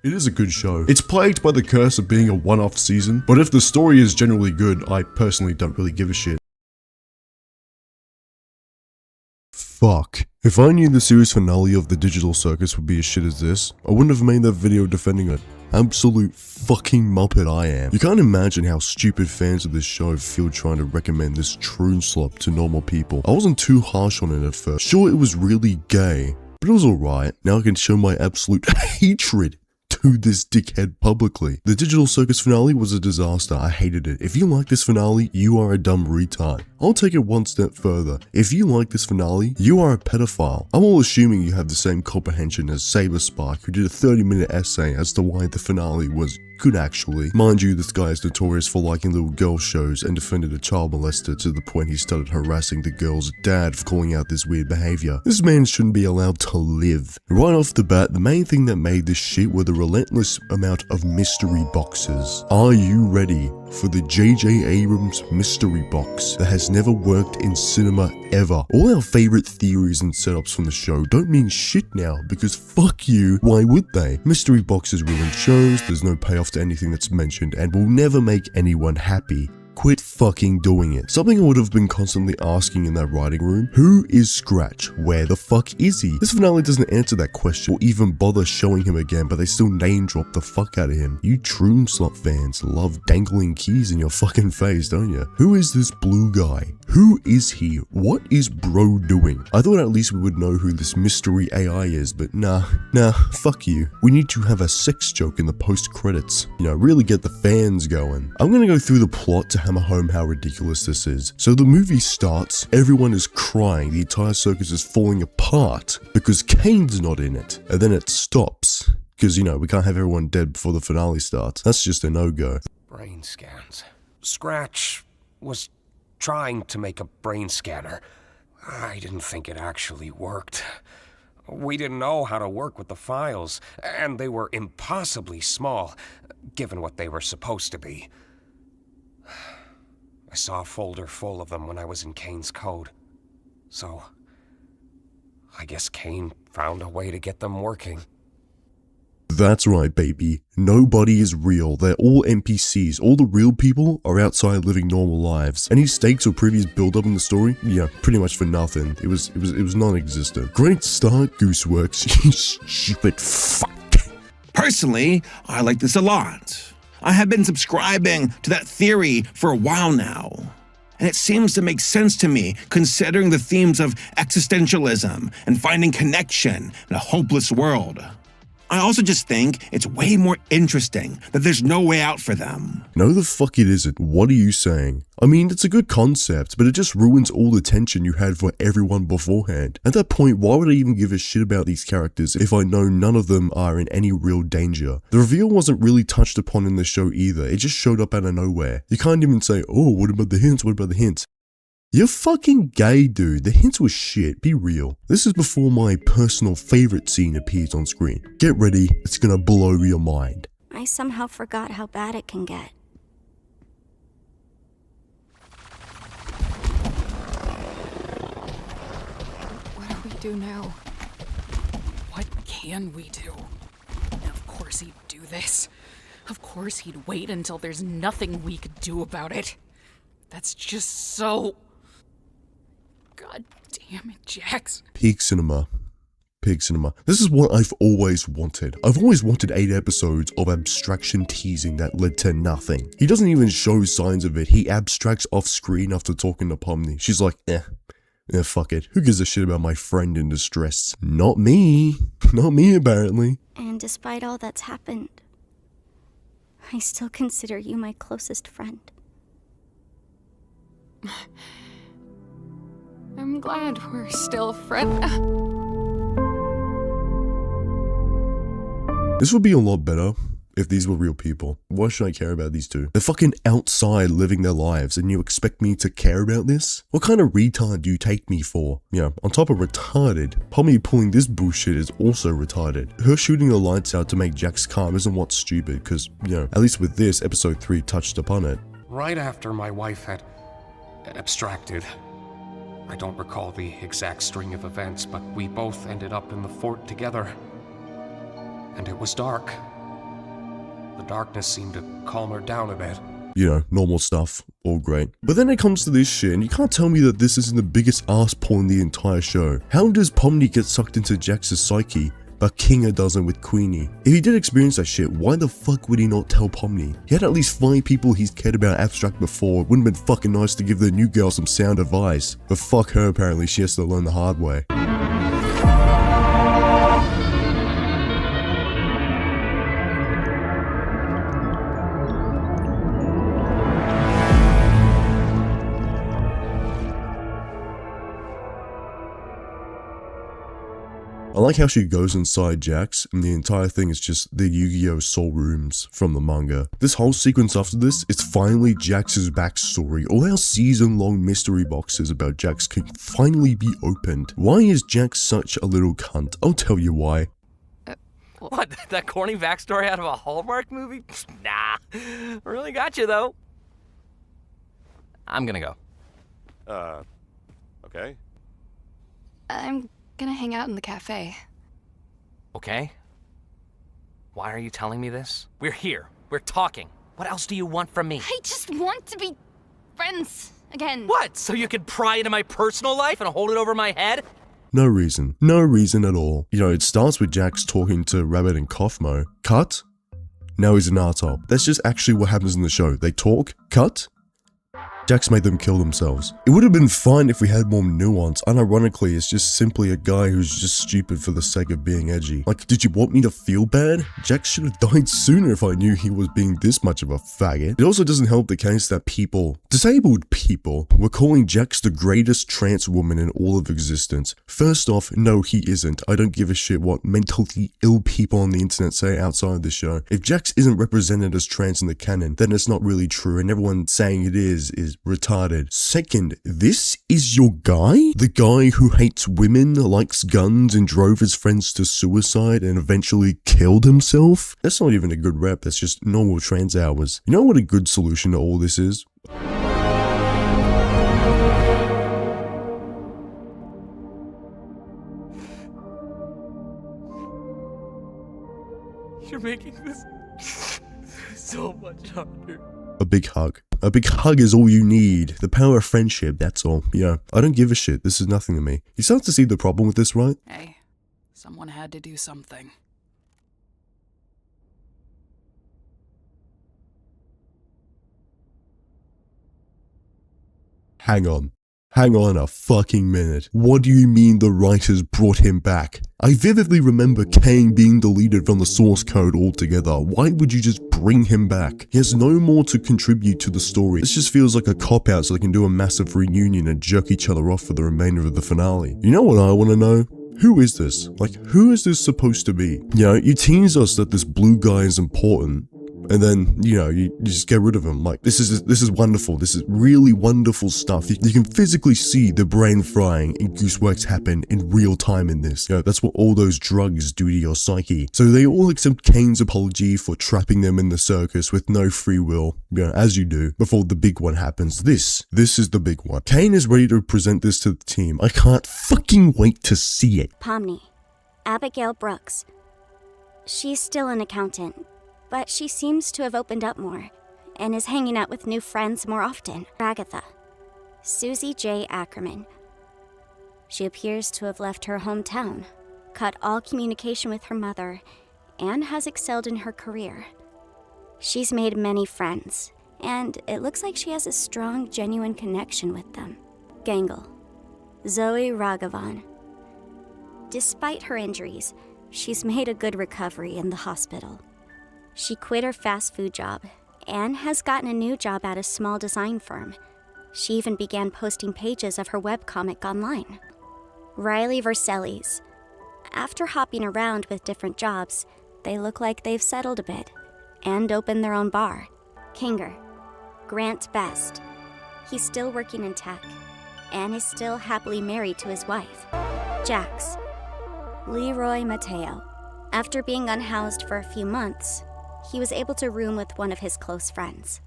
It is a good show. It's plagued by the curse of being a one-off season, but if the story is generally good, I personally don't really give a shit. Fuck. If I knew the series finale of the Digital Circus would be as shit as this, I wouldn't have made that video defending it. Absolute fucking muppet I am. You can't imagine how stupid fans of this show feel trying to recommend this troon slop to normal people. I wasn't too harsh on it at first. Sure, it was really gay, but it was alright. Now I can show my absolute hatred to this dickhead publicly. The Digital Circus finale was a disaster. I hated it. If you like this finale, you are a dumb retard. I'll take it one step further. If you like this finale, you are a pedophile. I'm all assuming you have the same comprehension as Saberspark, who did a 30-minute essay as to why the finale was good actually. Mind you, this guy is notorious for liking little girl shows and defended a child molester to the point he started harassing the girl's dad for calling out this weird behavior. This man shouldn't be allowed to live. Right off the bat, the main thing that made this shit were the relentless amount of mystery boxes. Are you ready for the J.J. Abrams mystery box that has never worked in cinema ever? All our favorite theories and setups from the show don't mean shit now because fuck you, why would they? Mystery boxes ruin shows, there's no payoff to anything that's mentioned, and will never make anyone happy. Quit fucking doing it. Something I would have been constantly asking in that writing room: who is Scratch? Where the fuck is he? This finale doesn't answer that question or even bother showing him again, but they still name drop the fuck out of him. You Troom Slot fans love dangling keys in your fucking face, don't you? Who is this blue guy? Who is he? What is bro doing? I thought at least we would know who this mystery AI is, but nah, fuck you. We need to have a sex joke in the post credits. You know, really get the fans going. I'm gonna go through the plot to hammer home how ridiculous this is. So the movie starts, everyone is crying, the entire circus is falling apart because Kane's not in it. And then it stops. Because, you know, we can't have everyone dead before the finale starts. That's just a no-go. Brain scans. Scratch was trying to make a brain scanner. I didn't think it actually worked. We didn't know how to work with the files, and they were impossibly small, given what they were supposed to be. I saw a folder full of them when I was in Kane's code. So, I guess Kane found a way to get them working. That's right, baby. Nobody is real. They're all NPCs. All the real people are outside living normal lives. Any stakes or previous build-up in the story? Yeah, pretty much for nothing. It was non-existent. Great start, Gooseworks. You stupid fuck. Personally, I like this a lot. I have been subscribing to that theory for a while now. And it seems to make sense to me, considering the themes of existentialism and finding connection in a hopeless world. I also just think it's way more interesting that there's no way out for them. No the fuck it isn't. What are you saying? I mean, it's a good concept, but it just ruins all the tension you had for everyone beforehand. At that point, why would I even give a shit about these characters if I know none of them are in any real danger? The reveal wasn't really touched upon in the show either. It just showed up out of nowhere. You can't even say, oh, what about the hints? What about the hints? You're fucking gay, dude. The hints were shit. Be real. This is before my personal favorite scene appears on screen. Get ready. It's gonna blow your mind. I somehow forgot how bad it can get. What do we do now? What can we do? Of course he'd do this. Of course he'd wait until there's nothing we could do about it. That's just so... God damn it, Jax. Peak cinema. Peak cinema. This is what I've always wanted. I've always wanted 8 episodes of abstraction teasing that led to nothing. He doesn't even show signs of it. He abstracts off screen after talking to Pomny. She's like, fuck it. Who gives a shit about my friend in distress? Not me. Not me, apparently. And despite all that's happened, I still consider you my closest friend. I'm glad we're still friends. This would be a lot better if these were real people. Why should I care about these two? They're fucking outside living their lives and you expect me to care about this? What kind of retard do you take me for? Yeah, on top of retarded, Pomny pulling this bullshit is also retarded. Her shooting the lights out to make Jax calm isn't what's stupid, because, you know, at least with this, episode 3 touched upon it. Right after my wife had abstracted, I don't recall the exact string of events, but we both ended up in the fort together. And it was dark. darkness seemed to calm her down a bit. You know, normal stuff, all great. But then it comes to this shit, and you can't tell me that this isn't the biggest ass pull in the entire show. How does Pomny get sucked into Jax's psyche, but Kinga doesn't with Queenie? If he did experience that shit, why the fuck would he not tell Pomny? He had at least 5 people he's cared about abstract before. It wouldn't have been fucking nice to give the new girl some sound advice. But fuck her, apparently she has to learn the hard way. I like how she goes inside Jax, and the entire thing is just the Yu-Gi-Oh! Soul rooms from the manga. This whole sequence after this is finally Jax's backstory. All our season-long mystery boxes about Jax can finally be opened. Why is Jax such a little cunt? I'll tell you why. What, that corny backstory out of a Hallmark movie? Nah, really got you though. I'm gonna go. Okay. I'm gonna hang out in the cafe. Okay. Why are you telling me this? We're here. We're talking. What else do you want from me? I just want to be friends again. What? So you can pry into my personal life and hold it over my head? No reason. No reason at all. You know, it starts with Jax talking to Rabbit and Kaufmo. Cut. Now he's an arsehole. That's just actually what happens in the show. They talk, cut. Jax made them kill themselves. It would have been fine if we had more nuance. Unironically, it's just simply a guy who's just stupid for the sake of being edgy. Like, did you want me to feel bad? Jax should have died sooner if I knew he was being this much of a faggot. It also doesn't help the case that people, disabled people, were calling Jax the greatest trans woman in all of existence. First off, no, he isn't. I don't give a shit what mentally ill people on the internet say outside the show. If Jax isn't represented as trans in the canon, then it's not really true, and everyone saying it is retarded. Second, this is your guy? The guy who hates women, likes guns, and drove his friends to suicide and eventually killed himself? That's not even a good rep, that's just normal trans hours. You know what a good solution to all this is? You're making this so much harder. A big hug. A big hug is all you need. The power of friendship, that's all. Yeah, I don't give a shit. This is nothing to me. You start to see the problem with this, right? Hey, someone had to do something. Hang on. Hang on a fucking minute. What do you mean the writers brought him back? I vividly remember Kang being deleted from the source code altogether. Why would you just bring him back? He has no more to contribute to the story. This just feels like a cop-out so they can do a massive reunion and jerk each other off for the remainder of the finale. You know what I want to know? Who is this? Like, who is this supposed to be? You know, you tease us that this blue guy is important, and then, you know, you just get rid of him. Like, this is wonderful. This is really wonderful stuff. You can physically see the brain frying and gooseworks happen in real time in this. You know, that's what all those drugs do to your psyche. So they all accept Kane's apology for trapping them in the circus with no free will, you know, as you do, before the big one happens. This is the big one. Kane is ready to present this to the team. I can't fucking wait to see it. Pomny, Abigail Brooks. She's still an accountant, but she seems to have opened up more and is hanging out with new friends more often. Agatha, Susie J. Ackerman. She appears to have left her hometown, cut all communication with her mother, and has excelled in her career. She's made many friends, and it looks like she has a strong, genuine connection with them. Gangle, Zoe Raghavan. Despite her injuries, she's made a good recovery in the hospital. She quit her fast food job and has gotten a new job at a small design firm. She even began posting pages of her webcomic online. Riley Vercellis. After hopping around with different jobs, they look like they've settled a bit and opened their own bar. Kinger. Grant Best. He's still working in tech and is still happily married to his wife. Jax. Leroy Mateo. After being unhoused for a few months, he was able to room with one of his close friends.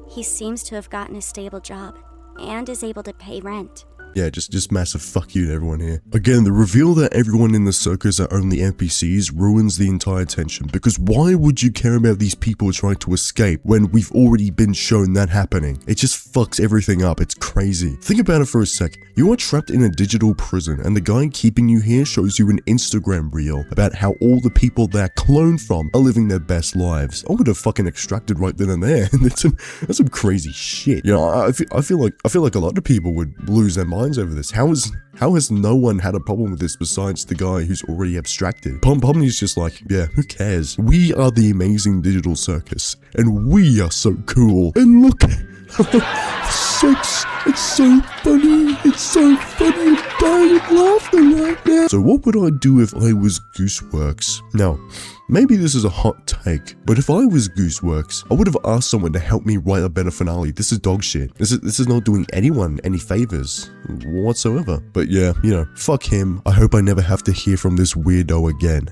He seems to have gotten a stable job and is able to pay rent. yeah, just massive fuck you to everyone here. Again, the reveal that everyone in the circus are only NPCs ruins the entire tension, because why would you care about these people trying to escape when we've already been shown that happening? It just fucks everything up. It's crazy. Think about it for a sec. You are trapped in a digital prison, and the guy keeping you here shows you an Instagram reel about how all the people they're cloned from are living their best lives. I would have fucking extracted right then and there. that's some crazy shit. You know, I feel like a lot of people would lose their minds over this. How has no one had a problem with this besides the guy who's already abstracted? Pomny's just like, yeah, who cares? We are the amazing digital circus, and we are so cool. And look, it's so funny. It's so funny. I'm dying of laughter right now. So what would I do if I was Gooseworks? Now, maybe this is a hot take, but if I was Gooseworks, I would have asked someone to help me write a better finale. This is dog shit. This is not doing anyone any favors whatsoever. But yeah, you know, fuck him. I hope I never have to hear from this weirdo again.